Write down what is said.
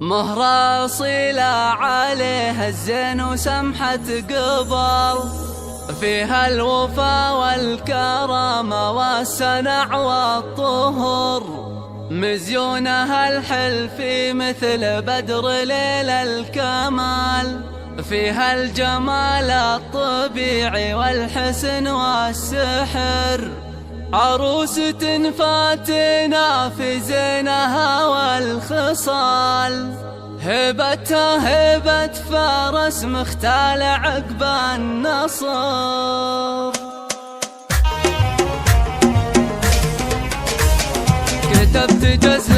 مهر أصيلة عليها الزين وسمحة قبل، فيها الوفا والكرامة والسنع والطهر، مزيونها الحلف مثل بدر ليل الكمال، فيها الجمال الطبيعي والحسن والسحر، عروسة فاتنة في زينها والخصال، هبتها هبة فارس مختال عقب النصر. كتبت جزء